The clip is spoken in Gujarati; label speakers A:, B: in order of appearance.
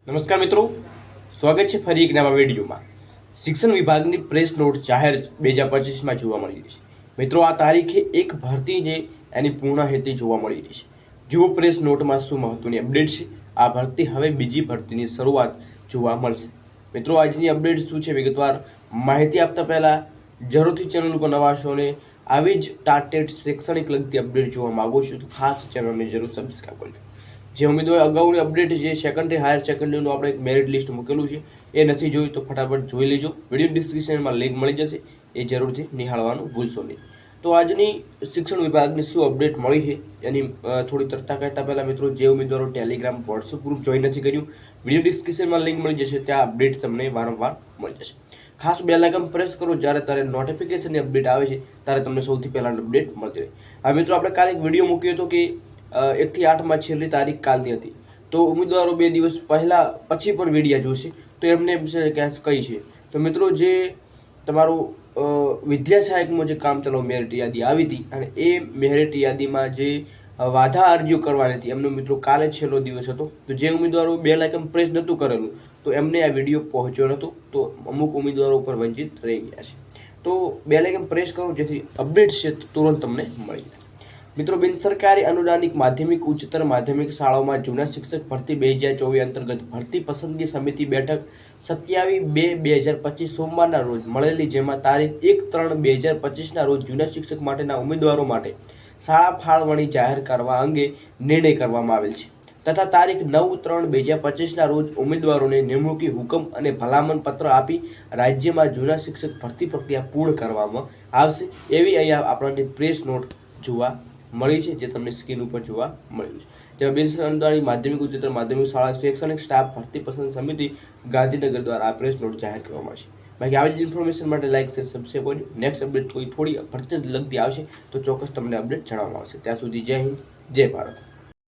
A: નમસ્કાર મિત્રો, સ્વાગત છે ફરી એક નવા વિડીયોમાં। શિક્ષણ વિભાગની પ્રેસ નોટ જાહેર 2025માં જોવા મળી રહી છે। મિત્રો, આ તારીખે એક ભરતી જે એની પૂર્ણાહુતિ જોવા મળી રહી છે। જુઓ પ્રેસ નોટમાં શું મહત્વની અપડેટ છે। આ ભરતી હવે બીજી ભરતીની શરૂઆત જોવા મળશે। મિત્રો, આજની અપડેટ શું છે વિગતવાર માહિતી આપતા પહેલા જરૂરથી ચેનલ ઉપર નવા છો અને આવી જ ટાર્ગેટ શૈક્ષણિક લગતી અપડેટ જોવા માંગો છો તો ખાસ ચેનલને જરૂર સબસ્ક્રાઈબ કરજો। જે ઉમેદવાર અગાઉની અપડેટ જે સેકન્ડરી હાયર સેકન્ડરીનું આપણે એક મેરિટ લિસ્ટ મૂકેલું છે એ નથી જોયું તો ફટાફટ જોઈ લેજો। વિડીયો ડિસ્ક્રિપ્શનમાં લિંક મળી જશે, એ જરૂરથી નિહાળવાનું ભૂલશો નહીં। તો આજની શિક્ષણ વિભાગની શું અપડેટ મળી છે એની થોડી ચર્ચા કરતા પહેલાં મિત્રો, જે ઉમેદવારો ટેલિગ્રામ વોટ્સઅપ ગ્રુપ જોઈન નથી કર્યું, વિડીયો ડિસ્ક્રિપ્શનમાં લિંક મળી જશે, ત્યાં અપડેટ તમને વારંવાર મળી જશે। ખાસ બેલ આઇકન પ્રેસ કરો, જ્યારે તારે નોટિફિકેશનની અપડેટ આવે છે ત્યારે તમને સૌથી પહેલાં અપડેટ મળતી રહે। હવે મિત્રો, આપણે કાલે એક વિડીયો મૂક્યો હતો કે 1 થી 8માં છેલ્લી તારીખ કાલની હતી, તો ઉમેદવારો 2 દિવસ પહેલાં પછી પણ વિડીયા જોશે તો એમને કઈ છે। તો મિત્રો, જે તમારું વિદ્યા સહાયકમાં જે કામ ચલાવ મેરિટ યાદી આવી હતી અને એ મેરિટ યાદીમાં જે વાધા અરજીઓ કરવાની હતી એમનો મિત્રો કાલે છેલ્લો દિવસ હતો। તો જે ઉમેદવારો બેલ આઇકન પ્રેસ નહોતું કરેલું તો એમને આ વિડીયો પહોંચ્યો નહોતો, તો અમુક ઉમેદવારો પર વંચિત રહી ગયા છે। તો બેલ આઇકન પ્રેસ કરો જેથી અપડેટ છે તુરંત તમને મળી જાય। મિત્રો, બિન સરકારી અનુદાનિત માધ્યમિક ઉચ્ચતર માધ્યમિક શાળાઓમાં જૂના શિક્ષક ભરતી 2024 અંતર્ગત ભરતી પસંદગી સમિતિ બેઠક 27/2/2025 સોમવારના રોજ મળેલી, જેમાં તારીખ 1/3/2025ના રોજ જૂના શિક્ષક માટેના ઉમેદવારો માટે શાળા ફાળવણી જાહેર કરવા અંગે નિર્ણય કરવામાં આવેલ છે તથા તારીખ 9/3/2025ના રોજ ઉમેદવારોને નિમણૂકી હુકમ અને ભલામણ પત્ર આપી રાજ્યમાં જૂના શિક્ષક ભરતી પ્રક્રિયા પૂર્ણ કરવામાં આવશે, એવી અહીંયા આપણને પ્રેસ નોટ જોવા મળી છે, જે તમને સ્ક્રીન ઉપર જોવા મળ્યું છે। જેમાં બિન સરકારી માધ્યમિક ઉચ્ચતર માધ્યમિક શાળા શૈક્ષણિક સ્ટાફ ભરતી પસંદ સમિતિ ગાંધીનગર દ્વારા આ પ્રેસ નોટ જાહેર કરવામાં આવશે। બાકી આવી જ ઇન્ફોર્મેશન માટે લાઈક શેર સબસ્ક્રાઈબ કરજો। નેક્સ્ટ અપડેટ થોડી ભરતી લગતી આવશે તો ચોક્કસ તમને અપડેટ જણાવવામાં આવશે। ત્યાં સુધી જય હિન્દ, જય ભારત।